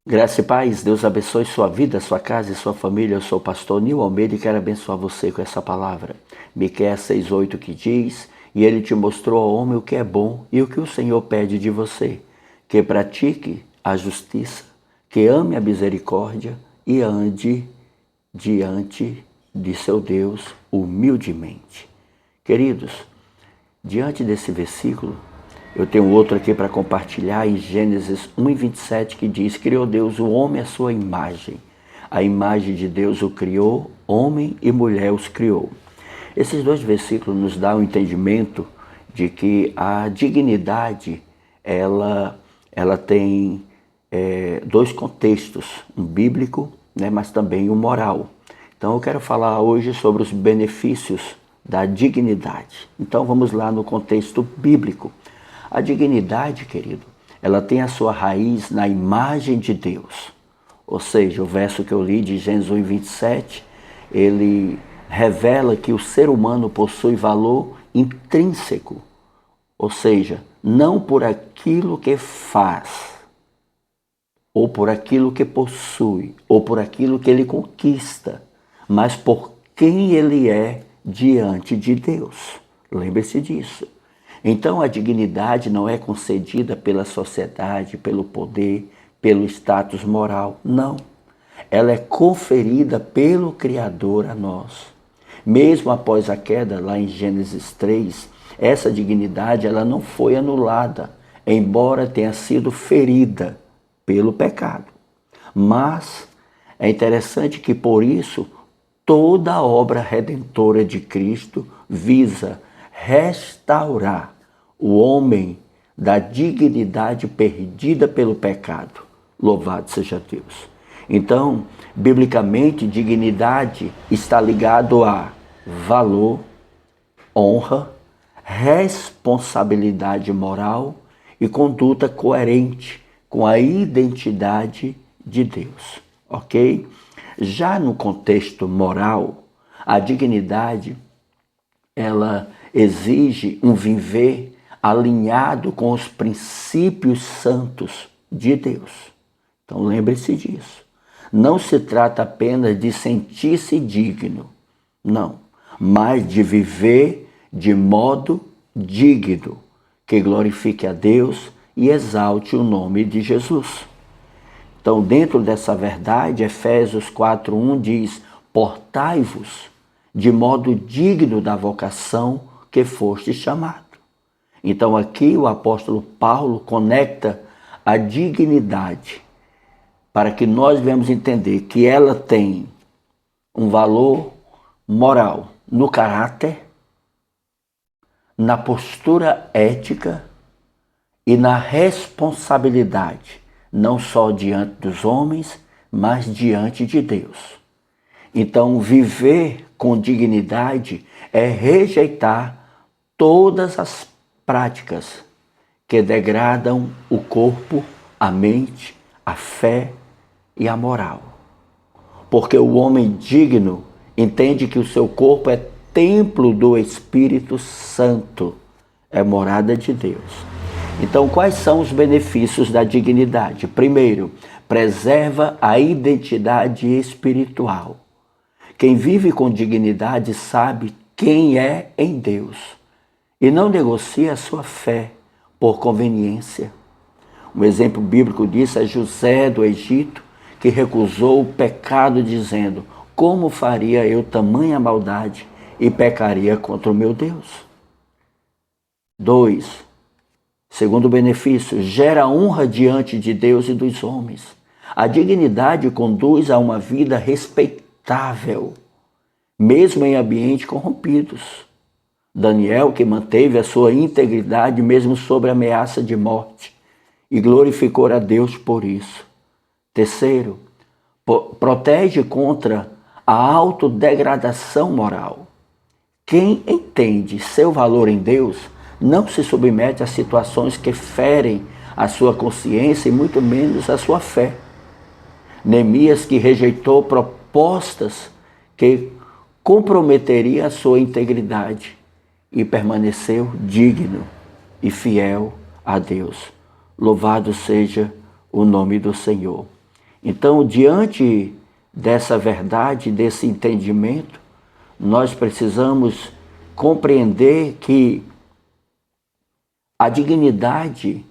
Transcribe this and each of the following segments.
Graça e paz, Deus abençoe sua vida, sua casa e sua família. Eu sou o pastor Nil Almeida e quero abençoar você com essa palavra. Miqueias 6,8 que diz: E ele te mostrou ao homem o que é bom e o que o Senhor pede de você, que pratique a justiça, que ame a misericórdia e ande diante de seu Deus humildemente. Queridos, diante desse versículo, eu tenho outro aqui para compartilhar em Gênesis 1:27 que diz: Criou Deus o homem à sua imagem. A imagem de Deus o criou, homem e mulher os criou. Esses dois versículos nos dão o entendimento de que a dignidade, ela tem dois contextos, um bíblico, mas também um moral. Então eu quero falar hoje sobre os benefícios da dignidade. Então vamos lá no contexto bíblico. A dignidade, querido, ela tem a sua raiz na imagem de Deus. Ou seja, o verso que eu li de Gênesis 1:27, ele revela que o ser humano possui valor intrínseco. Ou seja, não por aquilo que faz, ou por aquilo que possui, ou por aquilo que ele conquista, mas por quem ele é diante de Deus. Lembre-se disso. Então a dignidade não é concedida pela sociedade, pelo poder, pelo status moral. Não. Ela é conferida pelo Criador a nós. Mesmo após a queda, lá em Gênesis 3, essa dignidade ela não foi anulada, embora tenha sido ferida pelo pecado. Mas é interessante que por isso toda a obra redentora de Cristo visa restaurar o homem da dignidade perdida pelo pecado. Louvado seja Deus. Então, biblicamente, dignidade está ligado a valor, honra, responsabilidade moral e conduta coerente com a identidade de Deus, ok? Já no contexto moral, a dignidade, ela exige um viver alinhado com os princípios santos de Deus. Então lembre-se disso. Não se trata apenas de sentir-se digno, não, mas de viver de modo digno, que glorifique a Deus e exalte o nome de Jesus. Então, dentro dessa verdade, Efésios 4:1 diz: portai-vos de modo digno da vocação que foste chamado. Então aqui o apóstolo Paulo conecta a dignidade para que nós venhamos entender que ela tem um valor moral no caráter, na postura ética e na responsabilidade, não só diante dos homens, mas diante de Deus. Então, viver com dignidade é rejeitar todas as práticas que degradam o corpo, a mente, a fé e a moral. Porque o homem digno entende que o seu corpo é templo do Espírito Santo, é morada de Deus. Então, quais são os benefícios da dignidade? Primeiro, preserva a identidade espiritual. Quem vive com dignidade sabe quem é em Deus e não negocia a sua fé por conveniência. Um exemplo bíblico disso é José do Egito, que recusou o pecado dizendo: como faria eu tamanha maldade e pecaria contra o meu Deus? 2. Segundo benefício, gera honra diante de Deus e dos homens. A dignidade conduz a uma vida respeitável, mesmo em ambientes corrompidos. Daniel, que manteve a sua integridade mesmo sob ameaça de morte, e glorificou a Deus por isso. Terceiro, protege contra a autodegradação moral. Quem entende seu valor em Deus não se submete a situações que ferem a sua consciência e muito menos a sua fé. Neemias, que rejeitou propostas que comprometeriam a sua integridade e permaneceu digno e fiel a Deus. Louvado seja o nome do Senhor. Então, diante dessa verdade, desse entendimento, nós precisamos compreender que a dignidade,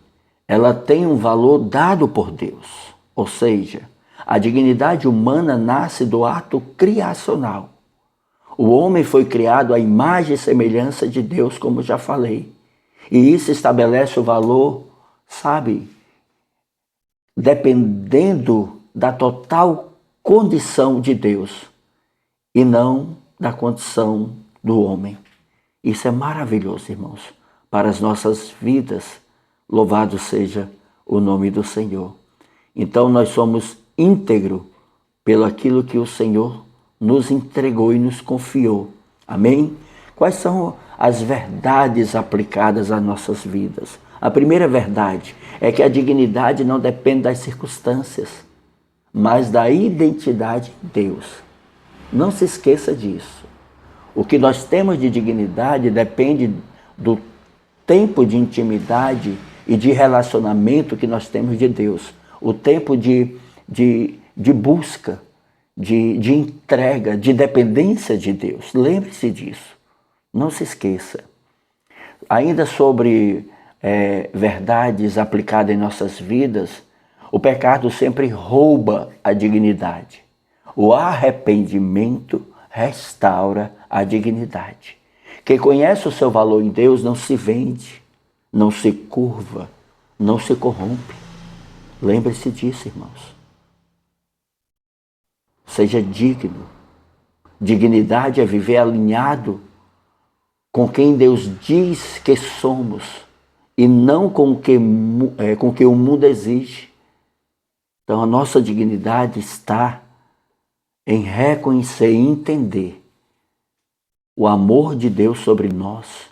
ela tem um valor dado por Deus. Ou seja, a dignidade humana nasce do ato criacional. O homem foi criado à imagem e semelhança de Deus, como já falei. E isso estabelece o valor, sabe, dependendo da total condição de Deus e não da condição do homem. Isso é maravilhoso, irmãos, para as nossas vidas. Louvado seja o nome do Senhor. Então nós somos íntegros pelo aquilo que o Senhor nos entregou e nos confiou. Amém? Quais são as verdades aplicadas às nossas vidas? A primeira verdade é que a dignidade não depende das circunstâncias, mas da identidade de Deus. Não se esqueça disso. O que nós temos de dignidade depende do tempo de intimidade e de relacionamento que nós temos de Deus. O tempo de busca, de entrega, de dependência de Deus. Lembre-se disso. Não se esqueça. Ainda sobre verdades aplicadas em nossas vidas, o pecado sempre rouba a dignidade. O arrependimento restaura a dignidade. Quem conhece o seu valor em Deus não se vende, não se curva, não se corrompe. Lembre-se disso, irmãos. Seja digno. Dignidade é viver alinhado com quem Deus diz que somos e não com o que o mundo exige. Então a nossa dignidade está em reconhecer e entender o amor de Deus sobre nós,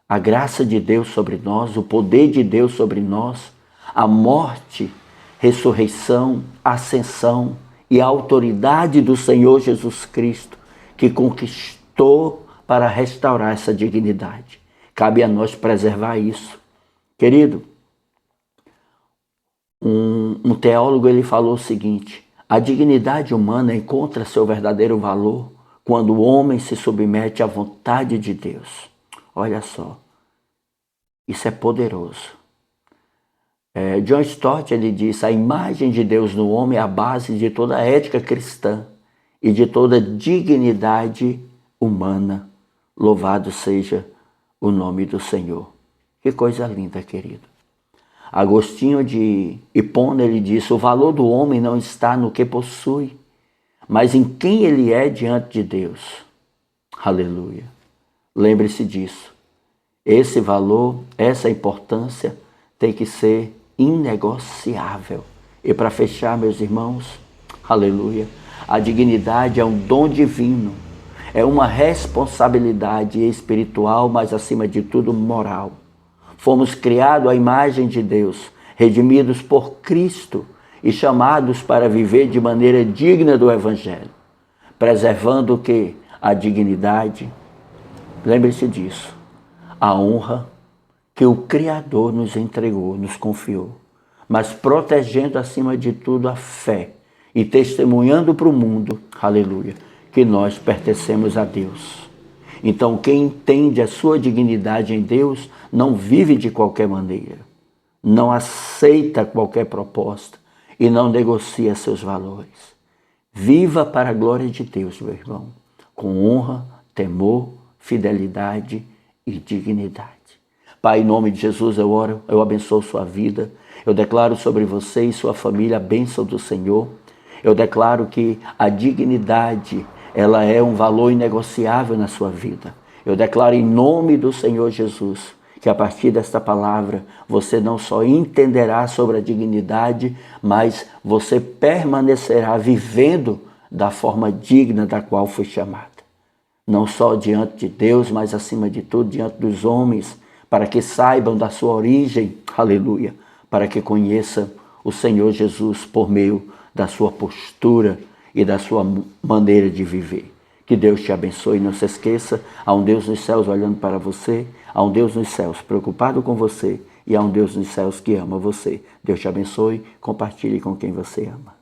a graça de Deus sobre nós, o poder de Deus sobre nós, a morte, ressurreição, ascensão e a autoridade do Senhor Jesus Cristo, que conquistou para restaurar essa dignidade. Cabe a nós preservar isso. Querido, um teólogo ele falou o seguinte: a dignidade humana encontra seu verdadeiro valor quando o homem se submete à vontade de Deus. Olha só, isso é poderoso. John Stott ele diz: a imagem de Deus no homem é a base de toda a ética cristã e de toda dignidade humana. Louvado seja o nome do Senhor. Que coisa linda, querido. Agostinho de Hipona ele disse: o valor do homem não está no que possui, mas em quem ele é diante de Deus. Aleluia. Lembre-se disso. Esse valor, essa importância tem que ser inegociável. E para fechar, meus irmãos, aleluia, a dignidade é um dom divino, é uma responsabilidade espiritual, mas acima de tudo moral. Fomos criados à imagem de Deus, redimidos por Cristo e chamados para viver de maneira digna do Evangelho, preservando o que? A dignidade. Lembre-se disso. A honra que o Criador nos entregou, nos confiou, mas protegendo acima de tudo a fé e testemunhando para o mundo, aleluia, que nós pertencemos a Deus. Então quem entende a sua dignidade em Deus não vive de qualquer maneira, não aceita qualquer proposta e não negocia seus valores. Viva para a glória de Deus, meu irmão, com honra, temor, fidelidade e dignidade. Pai, em nome de Jesus eu oro, eu abençoo sua vida, eu declaro sobre você e sua família a bênção do Senhor. Eu declaro que a dignidade, ela é um valor inegociável na sua vida. Eu declaro em nome do Senhor Jesus que a partir desta palavra você não só entenderá sobre a dignidade, mas você permanecerá vivendo da forma digna da qual foi chamada. Não só diante de Deus, mas acima de tudo diante dos homens, para que saibam da sua origem, aleluia, para que conheçam o Senhor Jesus por meio da sua postura e da sua maneira de viver. Que Deus te abençoe. Não se esqueça, há um Deus nos céus olhando para você, há um Deus nos céus preocupado com você e há um Deus nos céus que ama você. Deus te abençoe, compartilhe com quem você ama.